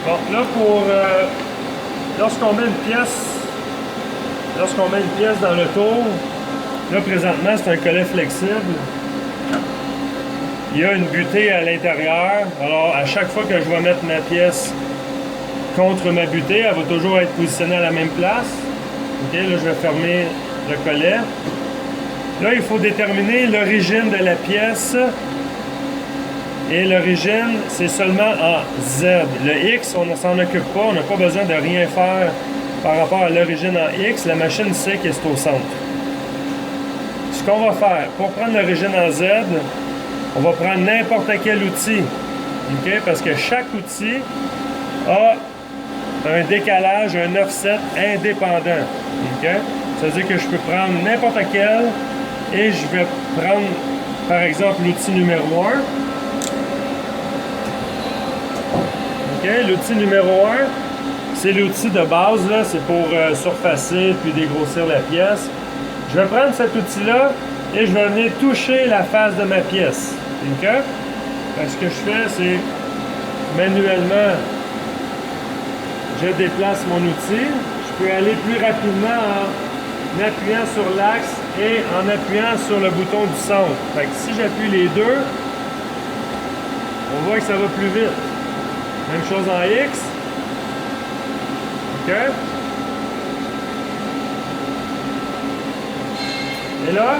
Bon, là pour lorsqu'on met une pièce dans le tour, là présentement c'est un collet flexible. Il y a une butée à l'intérieur. Alors à chaque fois que je vais mettre ma pièce contre ma butée, elle va toujours être positionnée à la même place. Ok, là je vais fermer le collet. Là il faut déterminer l'origine de la pièce. Et l'origine, c'est seulement en Z. Le X, on ne s'en occupe pas, on n'a pas besoin de rien faire par rapport à l'origine en X. La machine sait que c'est au centre. Ce qu'on va faire, pour prendre l'origine en Z, on va prendre n'importe quel outil. Okay? Parce que chaque outil a un décalage, un offset indépendant. Okay? Ça veut dire que je peux prendre n'importe quel et je vais prendre, par exemple, l'outil numéro 1. L'outil numéro 1, c'est l'outil de base, c'est pour surfacer puis dégrossir la pièce. Je vais prendre cet outil-là et je vais venir toucher la face de ma pièce. Okay? Ce que je fais, c'est manuellement, je déplace mon outil. Je peux aller plus rapidement en appuyant sur l'axe et en appuyant sur le bouton du centre. Fait que si j'appuie les deux, on voit que ça va plus vite. Même chose en X. OK. Et là,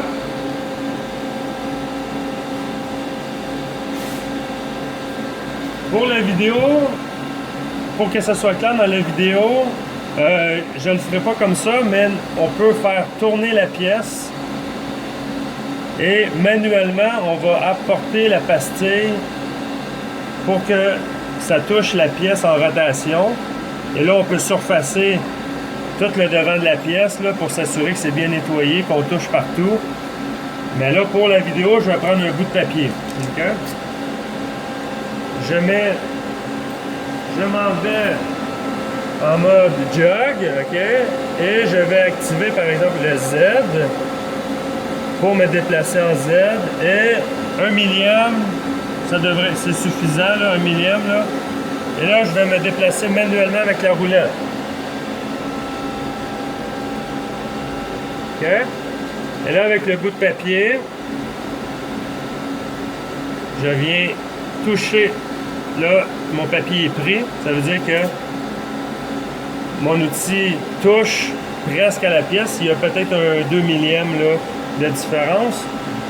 pour la vidéo, pour que ça soit clair dans la vidéo, je ne le ferai pas comme ça, mais on peut faire tourner la pièce et manuellement, on va apporter la pastille pour que ça touche la pièce en rotation. Et là, on peut surfacer tout le devant de la pièce là, pour s'assurer que c'est bien nettoyé, qu'on touche partout. Mais là, pour la vidéo, je vais prendre un bout de papier. Okay? Je m'en vais en mode jog, ok? Et je vais activer par exemple le Z pour me déplacer en Z. Et 1 millième, c'est suffisant, là, 1 millième. Là. Et là, je vais me déplacer manuellement avec la roulette. OK? Et là, avec le bout de papier, je viens toucher. Là, mon papier est pris. Ça veut dire que mon outil touche presque à la pièce. Il y a peut-être un 2 millième là, de différence.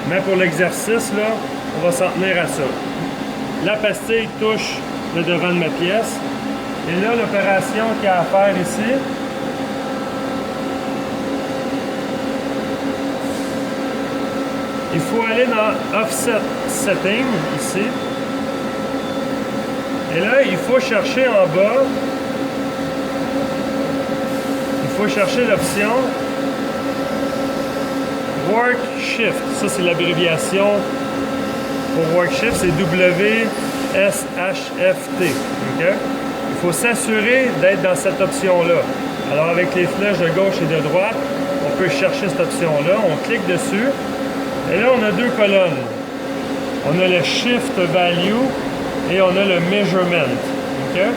Mais pour l'exercice, là, on va s'en tenir à ça. La pastille touche le devant de ma pièce. Et là, l'opération qu'il y a à faire ici, il faut aller dans Offset Setting, ici. Et là, il faut chercher en bas, il faut chercher l'option Work Shift. Ça, c'est l'abréviation pour Work Shift, c'est WSHFT. Okay? Il faut s'assurer d'être dans cette option-là. Alors, avec les flèches de gauche et de droite, on peut chercher cette option-là. On clique dessus. Et là, on a deux colonnes. On a le Shift Value et on a le Measurement. Okay?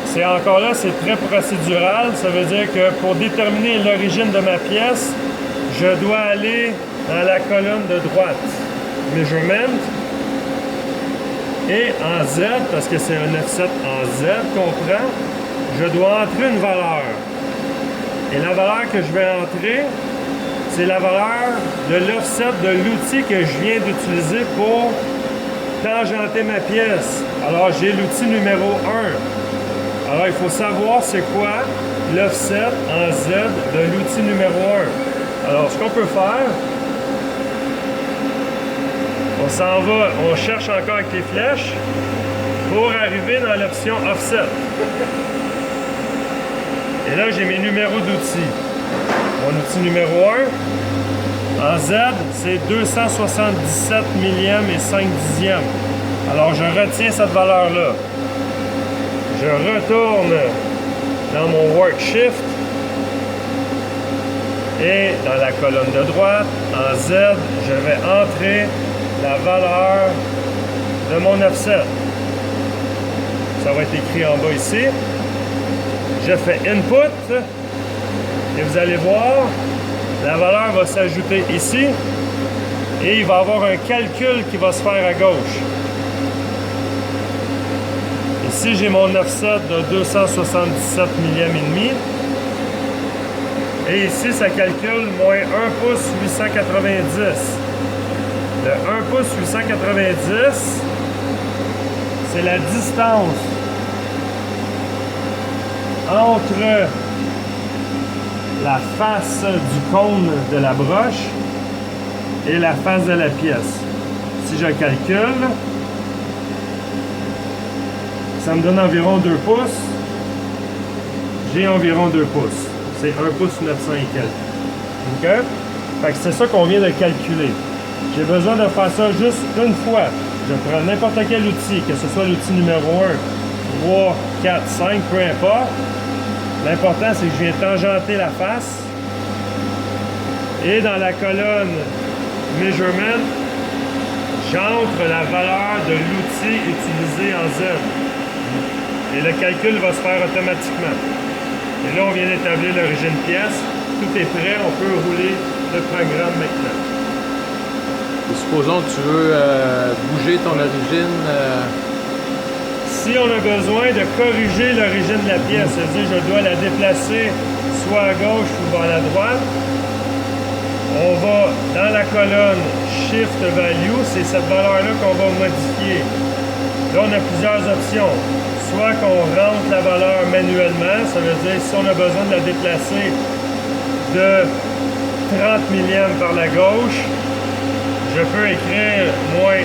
C'est encore là, c'est très procédural. Ça veut dire que pour déterminer l'origine de ma pièce, je dois aller dans la colonne de droite. Measurement. Et en Z, parce que c'est un offset en Z qu'on prend, je dois entrer une valeur. Et la valeur que je vais entrer, c'est la valeur de l'offset de l'outil que je viens d'utiliser pour tangenter ma pièce. Alors, j'ai l'outil numéro 1. Alors, il faut savoir c'est quoi l'offset en Z de l'outil numéro 1. Alors, ce qu'on peut faire, on s'en va, on cherche encore avec les flèches pour arriver dans l'option Offset. Et là, j'ai mes numéros d'outils. Mon outil numéro 1, en Z, c'est 277 millièmes et 5 dixièmes. Alors, je retiens cette valeur-là. Je retourne dans mon Work Shift et dans la colonne de droite, en Z, je vais entrer la valeur de mon offset. ça va être écrit en bas ici. Je fais Input et vous allez voir, la valeur va s'ajouter ici et il va y avoir un calcul qui va se faire à gauche. Ici, j'ai mon offset de 277 millième et demi. Et ici, ça calcule moins 1 pouce 890. Le 1 pouce 890, c'est la distance entre la face du cône de la broche et la face de la pièce. Si je calcule, ça me donne environ 2 pouces. J'ai environ 2 pouces. C'est 1 pouce 900 et quelques. OK? Fait que c'est ça qu'on vient de calculer. J'ai besoin de faire ça juste une fois. Je prends n'importe quel outil, que ce soit l'outil numéro 1, 3, 4, 5, peu importe. L'important, c'est que je viens tangenter la face. Et dans la colonne Measurement, j'entre la valeur de l'outil utilisé en Z. Et le calcul va se faire automatiquement. Et là, on vient d'établir l'origine pièce. Tout est prêt, on peut rouler le programme maintenant. Et supposons que tu veux bouger ton origine. Si on a besoin de corriger l'origine de la pièce, c'est-à-dire je dois la déplacer soit à gauche ou vers la droite, on va dans la colonne Shift Value, c'est cette valeur-là qu'on va modifier. Là, on a plusieurs options. Soit qu'on rentre la valeur manuellement, ça veut dire si on a besoin de la déplacer de 30 millièmes par la gauche, je peux écrire moins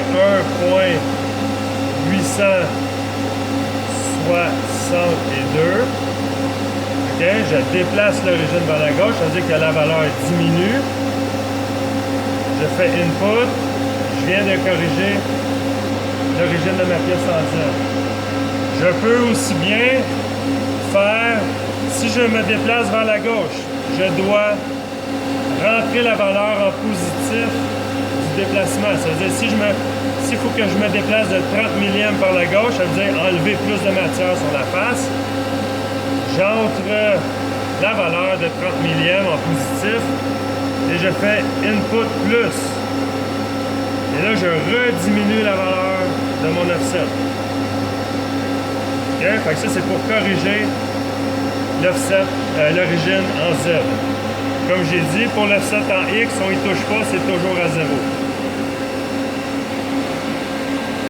1.862. OK, je déplace l'origine vers la gauche, ça veut dire que la valeur diminue. Je fais Input, je viens de corriger l'origine de ma pièce en Z. Je peux aussi bien faire, si je me déplace vers la gauche, je dois rentrer la valeur en positif du déplacement. Ça veut dire, s'il faut que je me déplace de 30 millièmes par la gauche, ça veut dire enlever plus de matière sur la face. J'entre la valeur de 30 millièmes en positif et je fais Input plus. Et là, je rediminue la valeur de mon offset. Okay? Fait que ça, c'est pour corriger l'offset, l'origine en Z. Comme j'ai dit, pour l'offset en X, on ne touche pas, c'est toujours à 0.